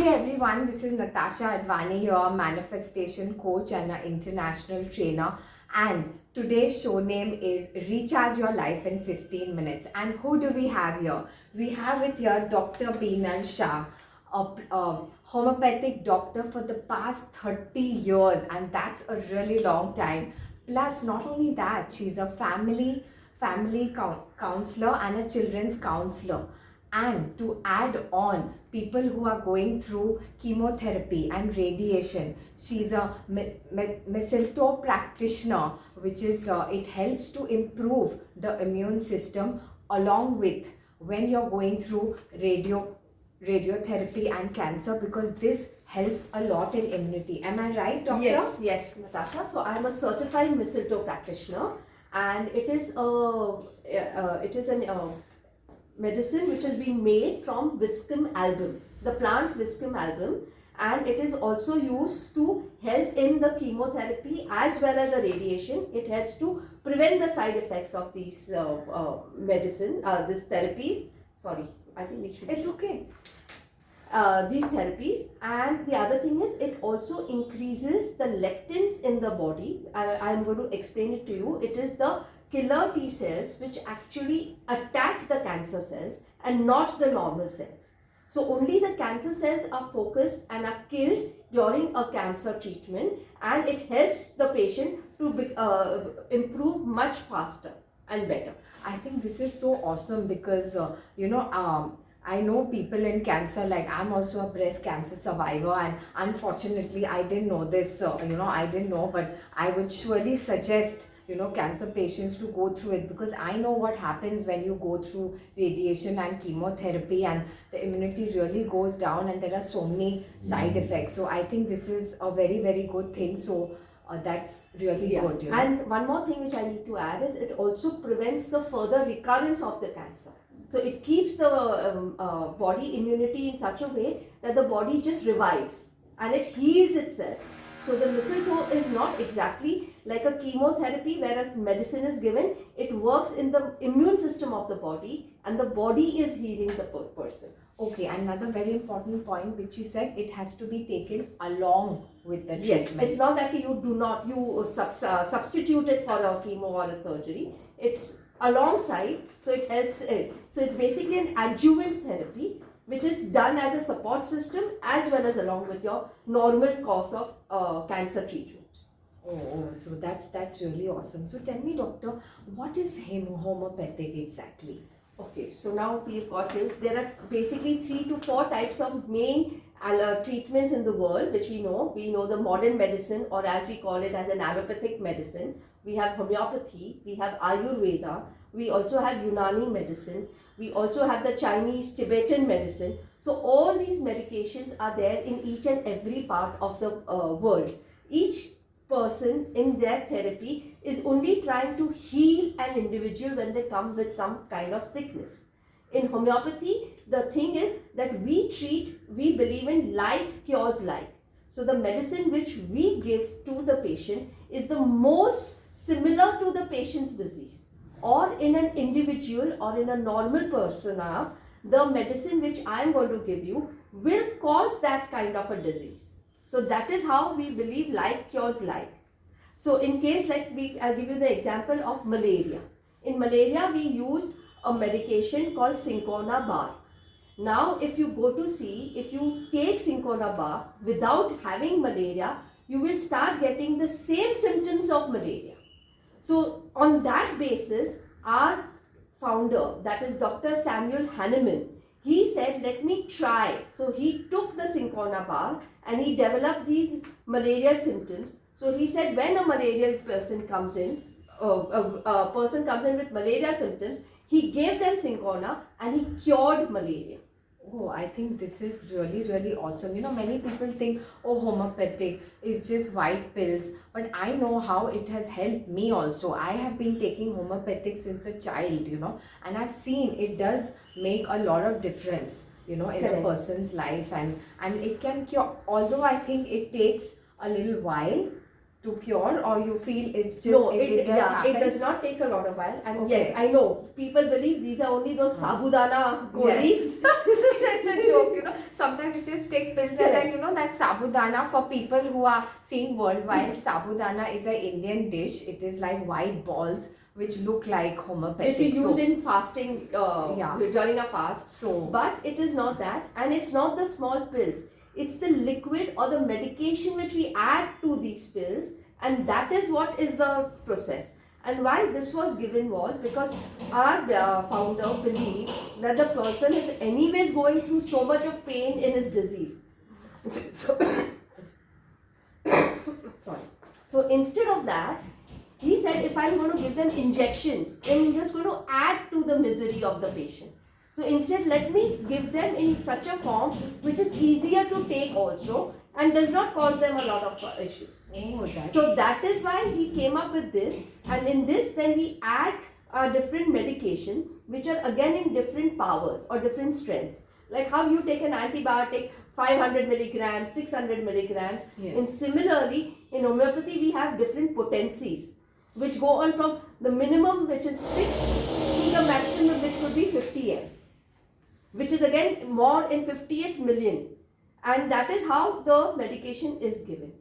day everyone, this is Natashaadvani, your manifestation coach and an international trainer, and today's show name is Recharge Your Life in 15 Minutes. And who do we have here? We have it here Dr. Binal Shah, a homeopathic doctor for the past 30 years, and that's a really long time. Plus, not only that, she's a family counselor and a children's counselor. And to add on, people who are going through chemotherapy and radiation, she's a mistletoe practitioner, which is it helps to improve the immune system, along with when you're going through radiotherapy and cancer, because this helps a lot in immunity. Am I right, doctor? Yes, Natasha. So I am a certified mistletoe practitioner, and it is a medicine which has been made from 𝓗𝓮𝓵𝓵𝓸, the plant 𝓗𝓮𝓵𝓵, and it is also used to help in the chemotherapy as well as the radiation. It helps to prevent the side effects of these these therapies. Sorry, I think we should. It's okay. These therapies, and the other thing is it also increases the lectins in the body. I am going to explain it to you. It is the killer T cells which actually attack the cancer cells and not the normal cells. So only the cancer cells are focused and are killed during a cancer treatment, and it helps the patient to improve much faster and better. I think this is so awesome because I know people in cancer, like I'm also a breast cancer survivor, and unfortunately I didn't know this, I didn't know, but I would surely suggest cancer patients to go through it, because I know what happens when you go through radiation and chemotherapy, and the immunity really goes down and there are so many side effects. So I think this is a very, very good thing. So that's really good. And one more thing which I need to add is it also prevents the further recurrence of the cancer. So it keeps the body immunity in such a way that the body just revives and it heals itself. So the mistletoe is not exactly like a chemotherapy, whereas medicine is given. It works in the immune system of the body, and the body is healing the person. Okay, another very important point which you said, it has to be taken along with the treatment. Yes, it's not that you substitute it for a chemo or a surgery. It's alongside, so it helps it. So it's basically an adjuvant therapy which is done as a support system as well as along with your normal course of cancer treatment. So that's really awesome. So tell me, doctor, what is homeopathic exactly? Okay, so now we've got it. There are basically 3 to 4 types of main treatments in the world which we know. We know the modern medicine, or as we call it as an allopathic medicine. We have homeopathy, we have Ayurveda, we also have Unani medicine, we also have the Chinese Tibetan medicine. So all these medications are there in each and every part of the world. Each person in their therapy is only trying to heal an individual when they come with some kind of sickness. In homeopathy, the thing is that we believe in like cures like. So the medicine which we give to the patient is the most similar to the patient's disease, or in an individual or in a normal persona, the medicine which I am going to give you will cause that kind of a disease. So that is how we believe like cures like. So in case I'll give you the example of malaria. In malaria, we used a medication called cinchona bark. Now if you go to see, if you take cinchona bark without having malaria, you will start getting the same symptoms of malaria. So on that basis, our founder, that is Dr. Samuel Hahnemann, he said, let me try. So he took the cinchona bark and he developed these malarial symptoms. So he said, when a malarial person comes in, a person comes in with malaria symptoms, he gave them cinchona and he cured malaria. Oh, I think this is really, really awesome. Many people think, homeopathic is just white pills. But I know how it has helped me also. I have been taking homeopathic since a child, and I've seen it does make a lot of difference, in a person's life. And it can cure, although I think it takes a little while to cure, or you feel it's just No, it just it happens? does not take a lot of while. And Okay. yes, I know people believe these are only those sabudana golis. That's a joke, Sometimes you just take pills, and then that sabudana, for people who are seeing worldwide, sabudana is an Indian dish. It is like white balls which look like homeopathic. Which we use in fasting during a fast. So, but it is not that, and it's not the small pills. It's the liquid or the medication which we add to these pills, and that is what is the process. And why this was given was because our founder believed that the person is anyways going through so much of pain in his disease. So, sorry. So instead of that, he said, if I'm going to give them injections, I'm just going to add to the misery of the patient. So instead, let me give them in such a form which is easier to take also and does not cause them a lot of issues. So that is why he came up with this. And in this, then we add a different medication which are again in different powers or different strengths. Like how you take an antibiotic, 500 milligrams, 600 milligrams. Yes. And similarly, in homeopathy, we have different potencies which go on from the minimum, which is 6, to the maximum, which could be 50 m, which is again more in 50th million. And that is how the medication is given.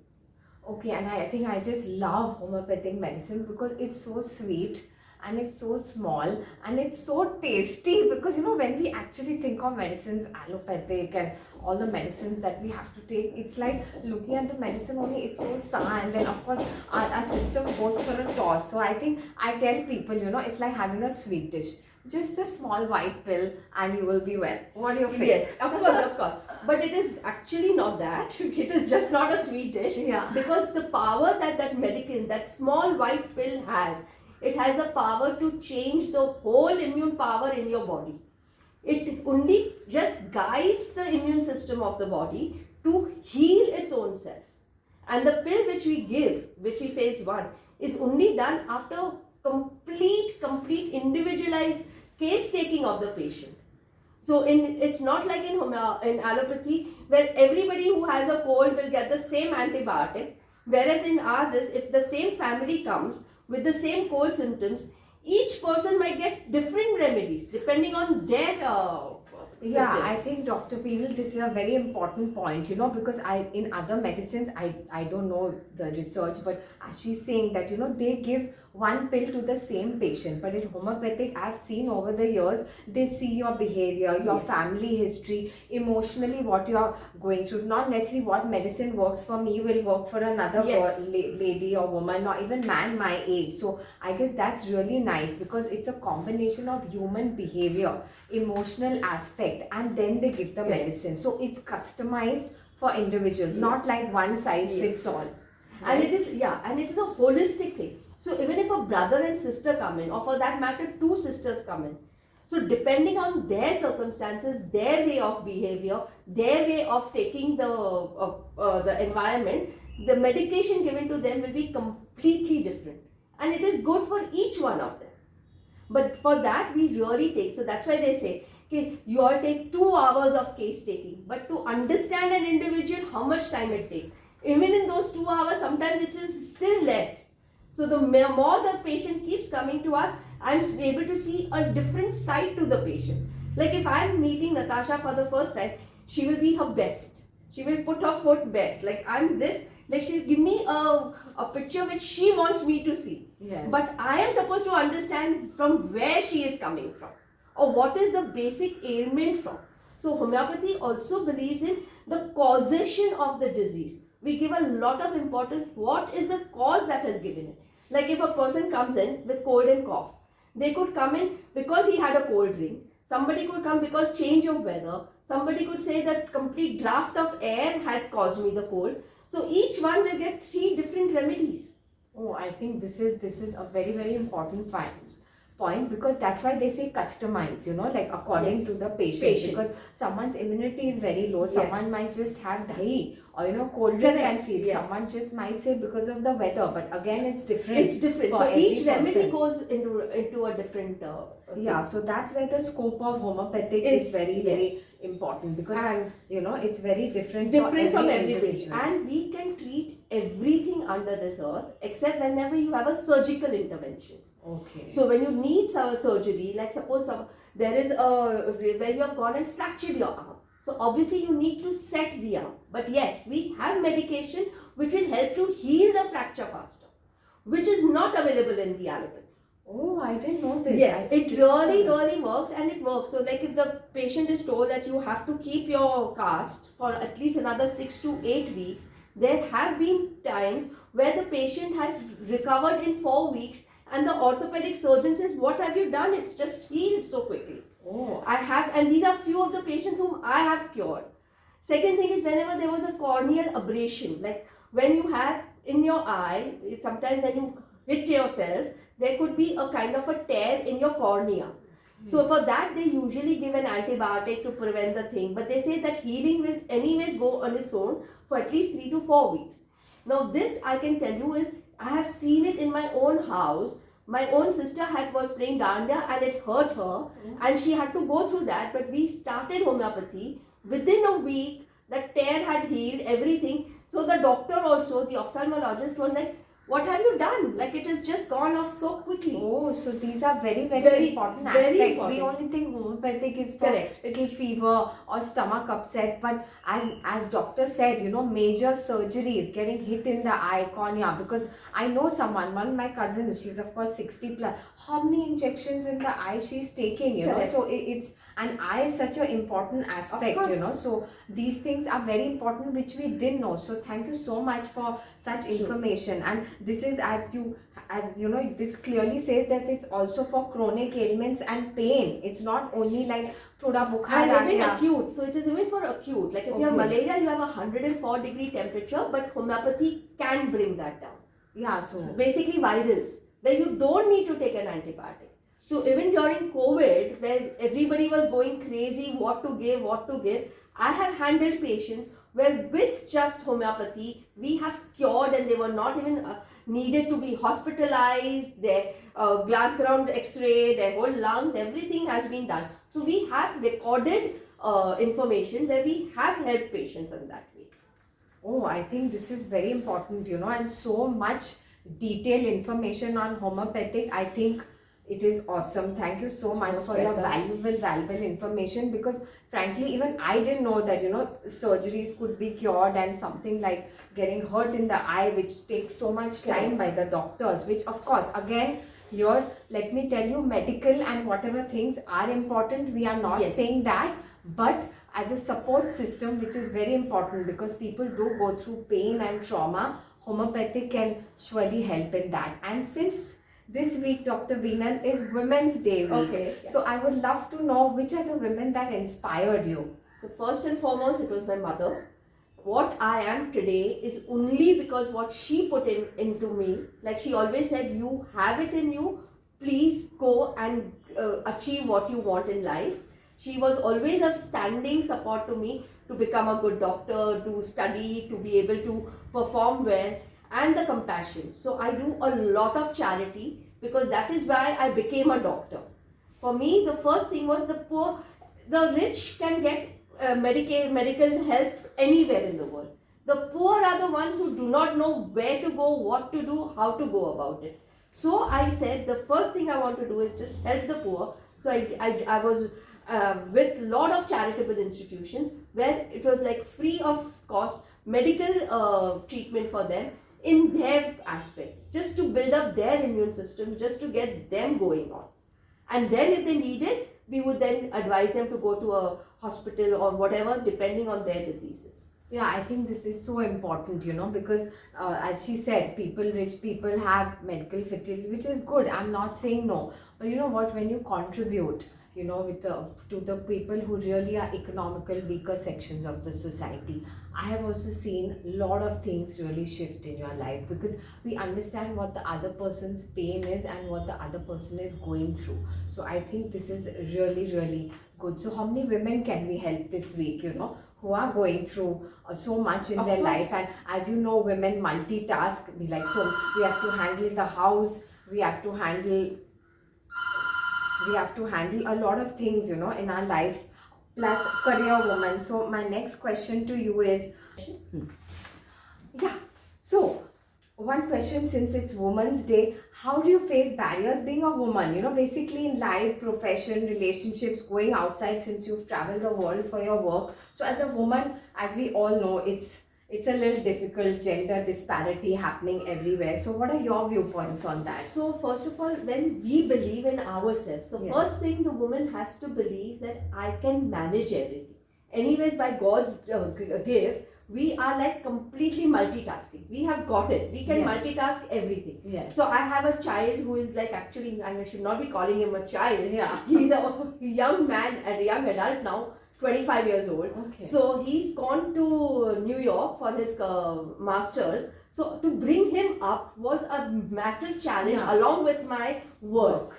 Okay, and I think I just love homeopathic medicine because it's so sweet and it's so small and it's so tasty, because when we actually think of medicines, allopathic and all the medicines that we have to take, it's like looking at the medicine only, it's so sour, and then of course our system goes for a toss. So I think I tell people, it's like having a sweet dish. Just a small white pill and you will be well. What do you think? Yes, of course. But it is actually not that. It is just not a sweet dish. Yeah. Because the power that medicine, that small white pill has, it has the power to change the whole immune power in your body. It only just guides the immune system of the body to heal its own self. And the pill which we give, which we say is one, is only done after complete individualized case taking of the patient. So it's not like in allopathy where everybody who has a cold will get the same antibiotic, whereas in this, if the same family comes with the same cold symptoms, each person might get different remedies depending on their Yeah, symptom. I think Dr. Peeble, this is a very important point, because in other medicines, I don't know the research, but as she's saying that, they give one pill to the same patient. But in homeopathic, I've seen over the years, they see your behavior, your Yes. family history, emotionally what you're going through. Not necessarily what medicine works for me will work for another Yes. lady or woman or even man my age. So I guess that's really nice because it's a combination of human behavior, emotional aspect, and then they give the medicine. So it's customized for individuals, not like one size fits all. And it is a holistic thing. So even if a brother and sister come in, or for that matter, two sisters come in, so depending on their circumstances, their way of behavior, their way of taking the environment, the medication given to them will be completely different, and it is good for each one of them. But for that we really take. So that's why they say, okay, you all take 2 hours of case taking, but to understand an individual, how much time it takes. Even in those 2 hours, sometimes it is still less. So the more the patient keeps coming to us, I'm able to see a different side to the patient. Like if I'm meeting Natasha for the first time, she will be her best. She will put her foot best. Like I'm this, like she'll give me a picture which she wants me to see. Yes. But I am supposed to understand from where she is coming from, or what is the basic ailment from. So homeopathy also believes in the causation of the disease. We give a lot of importance, what is the cause that has given it. Like if a person comes in with cold and cough, they could come in because he had a cold drink. Somebody could come because change of weather. Somebody could say that complete draft of air has caused me the cold. So each one will get 3 different remedies. Oh, I think this is a very, very important point, because that's why they say customize, like according to the patient. Because someone's immunity is very low, someone might just have dahi or cold drink and feel. Someone just might say because of the weather, but again it's different. It's different. So each remedy goes into a different yeah, so that's where the scope of homeopathic is very, very important, because it's very different from everybody. individual. And we can treat everything under this earth except whenever you have a surgical interventions. Okay. So when you need surgery, like suppose there is where you have gone and fractured your arm. So obviously you need to set the arm. But yes, we have medication which will help to heal the fracture faster, which is not available in the allopathy. Oh, I didn't know this. Yes, it really works, and it works. So like if the patient is told that you have to keep your cast for at least another 6 to 8 weeks, there have been times where the patient has recovered in 4 weeks and the orthopedic surgeon says, what have you done? It's just healed so quickly. Oh, I have, and these are few of the patients whom I have cured. Second thing is whenever there was a corneal abrasion, like when you have in your eye, sometimes when you hit yourself, there could be a kind of a tear in your cornea. So for that, they usually give an antibiotic to prevent the thing. But they say that healing will anyways go on its own for at least 3 to 4 weeks. Now this I can tell you is, I have seen it in my own house. My own sister was playing dandiya and it hurt her and she had to go through that. But we started homeopathy. Within a week, the tear had healed, everything. So the doctor also, the ophthalmologist was like, what have you done? Like it has just gone off so quickly. Oh, so these are very important aspects. Important. We only think homeopathic is for Correct. little fever or stomach upset, but as doctor said, major surgeries, getting hit in the eye, cornea, because I know someone, one of my cousins, she's of course 60 plus, how many injections in the eye she's taking, Correct. so it's, and eye is such an important aspect, so these things are very important, which we didn't know. So thank you so much for such information. And this is, as you know, this clearly says that it's also for chronic ailments and pain. It's not only like thoda bukhar and even aa gaya. acute. So it is even for acute. Like if you have malaria, you have a 104-degree temperature, but homeopathy can bring that down. Yeah, So basically virals, where you don't need to take an antibiotic. So even during COVID, where everybody was going crazy, what to give, I have handled patients where with just homeopathy, we have cured and they were not even needed to be hospitalized, their glass ground x-ray, their whole lungs, everything has been done. So we have recorded information where we have helped patients in that way. Oh, I think this is very important, and so much detailed information on homeopathic. I think it is awesome. Thank you so much for your valuable information, because frankly, even I didn't know that, surgeries could be cured, and something like getting hurt in the eye, which takes so much time by the doctors, which of course, again, here, let me tell you, medical and whatever things are important. We are not saying that, but as a support system, which is very important, because people do go through pain and trauma, homeopathic can surely help in that. And since this week, Dr. Binal, is Women's Day week. So I would love to know which are the women that inspired you. So first and foremost, it was my mother. What I am today is only because what she put into me. Like she always said, you have it in you, please go and achieve what you want in life. She was always a standing support to me to become a good doctor, to study, to be able to perform well, and the compassion. So I do a lot of charity, because that is why I became a doctor. For me, the first thing was the rich can get medical help anywhere in the world. The poor are the ones who do not know where to go, what to do, how to go about it. So I said the first thing I want to do is just help the poor. So I was with a lot of charitable institutions where it was like free of cost medical treatment for them in their aspects, just to build up their immune system, just to get them going on. And then if they need it, we would then advise them to go to a hospital or whatever, depending on their diseases. Yeah, I think this is so important, because as she said, rich people have medical facility, which is good. I'm not saying no. But you know what, when you contribute, to the people who really are economical, weaker sections of the society, I have also seen a lot of things really shift in your life, because we understand what the other person's pain is and what the other person is going through. So I think this is really good. So how many women can we help this week, who are going through so much in their life? And as you know, women multitask. We have to handle the house, we have to handle a lot of things, in our life, plus career woman. So my next question to you is, So, one question, since it's Women's Day, how do you face barriers being a woman? You know, basically in life, profession, relationships, going outside, since you've traveled the world for your work. So as a woman, as we all know, it's a little difficult, gender disparity happening everywhere. So what are your viewpoints on that? So first of all, when we believe in ourselves, the Yes. first thing the woman has to believe that I can manage everything. Anyways, by God's gift, we are like completely multitasking. We have got it. We can Yes. multitask everything. Yes. So I have a child who is like, actually, I should not be calling him a child. Yeah. He's a young man and a young adult now, 25 years old. Okay. So he's gone to New York for his masters. So to bring him up was a massive challenge, Yeah. along with my work.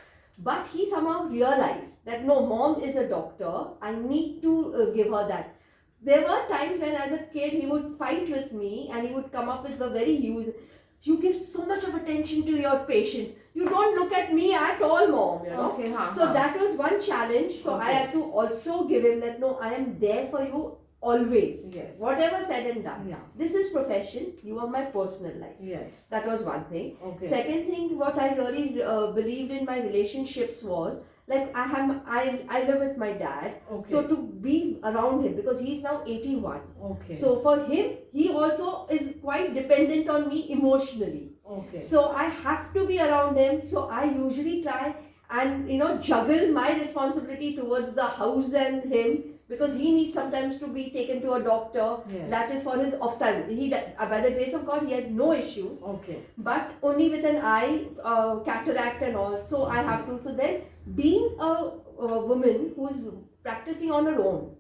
But he somehow realized that no, mom is a doctor. I need to give her that. There were times when as a kid he would fight with me and he would come up with a very you give so much of attention to your patients. You don't look at me at all, mom, you know. Okay, So that was one challenge. So I Okay. had to also give him that, no, I am there for you always. Yes. Whatever said and done. Yeah. This is profession. You are my personal life. Yes. That was one thing. Okay. Second thing, what I really believed in my relationships was, like I live with my dad. Okay. So to be around him, because he's now 81. Okay. So for him, he also is quite dependent on me emotionally. Okay. So I have to be around him. So I usually try and juggle my responsibility towards the house and him, because he needs sometimes to be taken to a doctor. Yes. That is for his ophthalmology. By the grace of God, he has no issues. Okay. But only with an eye cataract and all. So I have to. So then, being a woman who's practicing on her own,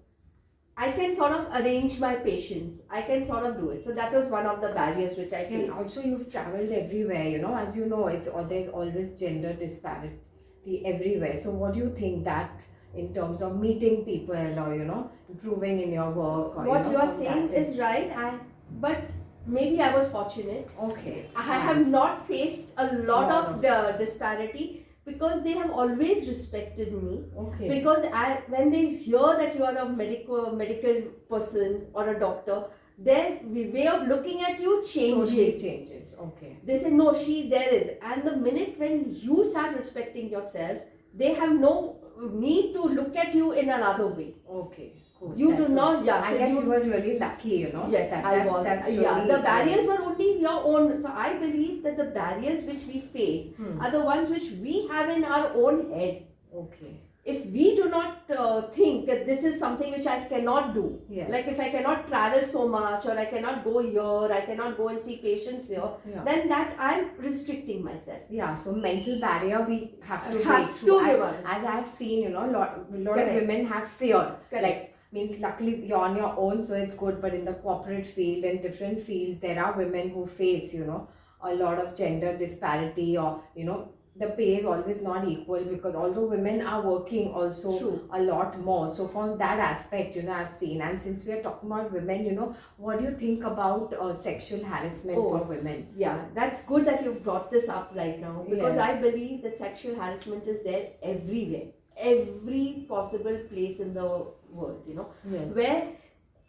I can sort of arrange my patients. I can sort of do it. So that was one of the barriers which I And faced. also you've traveled everywhere, you know, as you know, there's always gender disparity everywhere. So what do you think that in terms of meeting people or, you know, improving in your work? Or, What you you know, are from saying that is right. But maybe I was fortunate. Okay. I have not faced a lot of the disparity, because they have always respected me. Okay. Because when they hear that you are a medical person or a doctor, their way of looking at you changes. Totally changes. Okay. They say, no, there is. And the minute when you start respecting yourself, they have no need to look at you in another way. Okay. Cool. You do not, yeah. I guess you were really lucky, you know. Yes, I was. That's Yeah, really, the barriers were only your own. So I believe that the barriers which we face are the ones which we have in our own head. Okay. If we do not think that this is something which I cannot do, Yes. like if I cannot travel so much, or I cannot go here, I cannot go and see patients here, Yeah. then that I'm restricting myself. Yeah, so mental barrier we have to Have break to through. be one. As I've seen, you know, a lot Correct. of women have fear. Correct. Like, means luckily you're on your own, so it's good. But in the corporate field and different fields, there are women who face, you know, a lot of gender disparity, or, you know, the pay is always not equal, because although women are working also True. a lot more. So from that aspect, you know, I've seen. And since we are talking about women, you know, what do you think about sexual harassment for women? Yeah, that's good that you brought this up right now, because Yes. I believe that sexual harassment is there everywhere, every possible place in the world, you know, Yes. where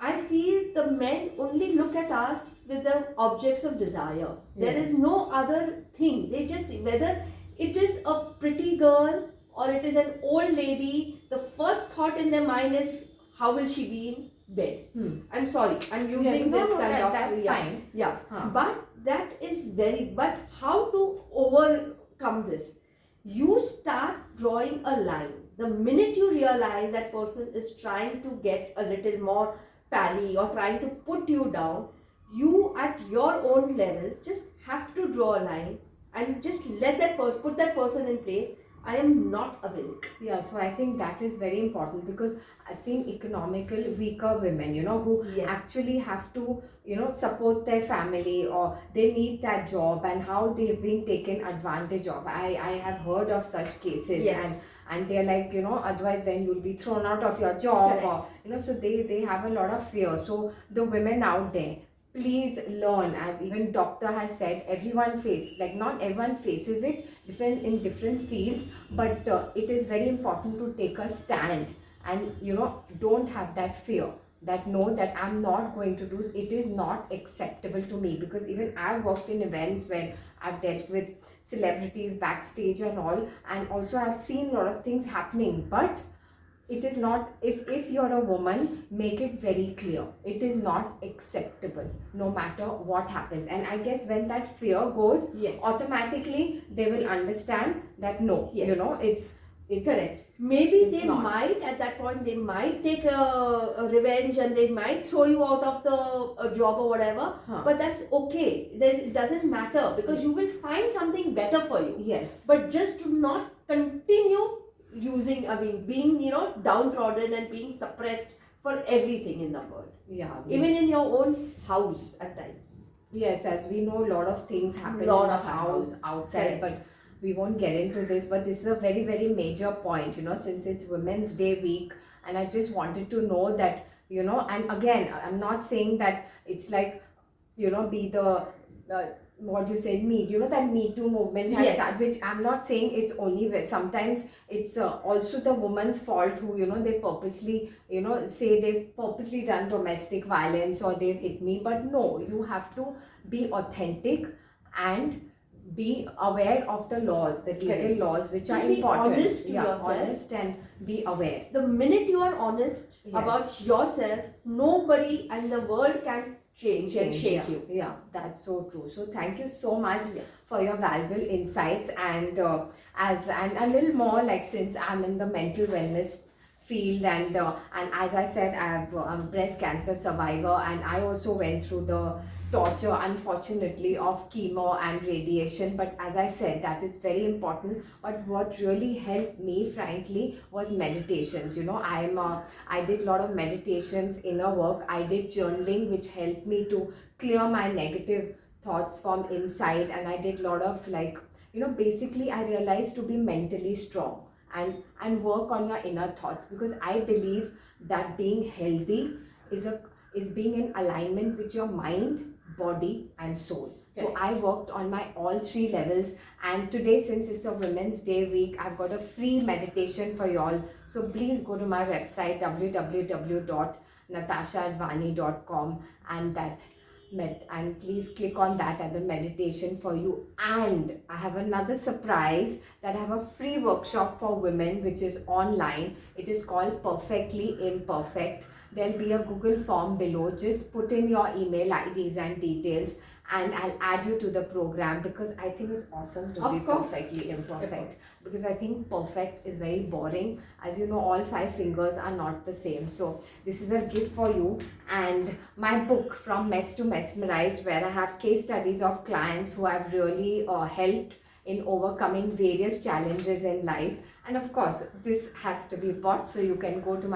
I feel the men only look at us with the objects of desire. There Yes. is no other thing. They just, whether it is a pretty girl or it is an old lady, the first thought in their mind is, how will she be in bed? I'm sorry, I'm using No, this no, kind of, that's yeah, fine. yeah. Huh. But that is but how to overcome this? You start drawing a line. The minute you realize that person is trying to get a little more pally or trying to put you down, you at your own level just have to draw a line and just let that put that person in place. I am not available. Yeah, so I think that is very important, because I've seen economical weaker women, you know, who Yes. actually have to, you know, support their family, or they need that job, and how they've been taken advantage of. I have heard of such cases. Yes. And they're like, you know, otherwise then you'll be thrown out of your job. Correct. Or, you know, so they have a lot of fear. So the women out there, please learn. As even doctor has said, everyone faces, like not everyone faces it in different fields, but it is very important to take a stand, and, you know, don't have that fear. that no, that I'm not going to do, it is not acceptable to me. Because even I've worked in events where I've dealt with celebrities backstage and all, and also I've seen a lot of things happening, but it is not, if you're a woman, make it very clear, it is not acceptable no matter what happens. And I guess when that fear goes, Yes. automatically they will understand that no, Yes. you know, it's correct. Maybe it's they not. might, at that point, they might take a revenge and they might throw you out of the job or whatever. But that's okay. It doesn't matter, because you will find something better for you. Yes. But just to not continue using, being, downtrodden and being suppressed for everything in the world. Yeah. Even in your own house at times. Yes, as we know, a lot of things happen Lot in the of house, happens. outside, Correct. but we won't get into this. But this is a very, very major point, since it's Women's Day week, and I just wanted to know that, and again, I'm not saying that it's like, be the, what you said, that Me Too movement has Yes. started, which I'm not saying it's only where, sometimes it's also the woman's fault who, they purposely, say they've purposely done domestic violence or they've hit me. But no, you have to be authentic and be aware of the laws, the legal Correct. laws, which Just are be important. honest to yourself. Honest and be aware. The minute you are honest Yes. about yourself, nobody and the world can change and shake yeah. you. Yeah, that's so true. So thank you so much Yes. for your valuable insights, and and a little more, like, since I'm in the mental wellness field, and as I said, I'm a breast cancer survivor, and I also went through the torture, unfortunately, of chemo and radiation. But as I said, that is very important. But what really helped me, frankly, was meditations. I did a lot of meditations, inner work. I did journaling, which helped me to clear my negative thoughts from inside. And I did a lot of, like, basically I realized to be mentally strong and work on your inner thoughts, because I believe that being healthy is being in alignment with your mind, body and soul. So I worked on my all three levels, and today, since it's a Women's Day week, I've got a free meditation for y'all. So please go to my website www.natashaadvani.com and please click on that at the meditation for you. And I have another surprise, that I have a free workshop for women, which is online. It is called Perfectly Imperfect. There'll be a Google form below. Just put in your email IDs and details, and I'll add you to the program, because I think it's awesome to be perfectly imperfect. Because I think perfect is very boring. As you know, all 5 fingers are not the same. So this is a gift for you. And my book, From Mess to Mesmerized, where I have case studies of clients who have really helped in overcoming various challenges in life. And of course, this has to be bought, so you can go to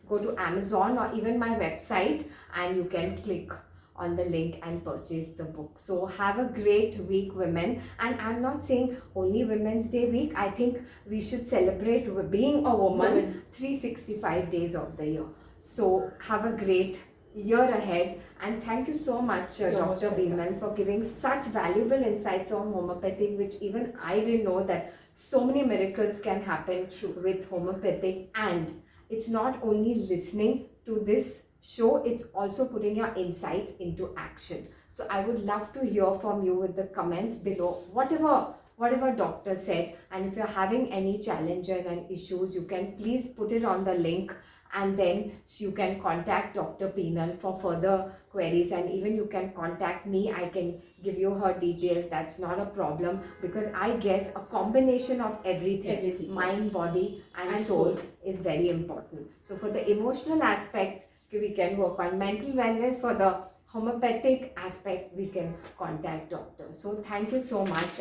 go to Amazon or even my website, and you can click on the link and purchase the book. So have a great week, women. And I'm not saying only Women's Day week. I think we should celebrate being a woman 365 days of the year. So have a great year ahead, and thank you so much, Dr. Binal, for giving such valuable insights on homeopathic, which even I didn't know that so many miracles can happen with homeopathic. And it's not only listening to this show, it's also putting your insights into action. So I would love to hear from you with the comments below, whatever doctor said. And if you're having any challenges and issues, you can please put it on the link, and then you can contact Dr. Binal for further queries, and even you can contact me. I can give you her details. That's not a problem, because I guess a combination of everything mind, yes, body and soul is very important. So for the emotional aspect, we can work on mental wellness. For the homeopathic aspect, we can contact doctor. So thank you so much.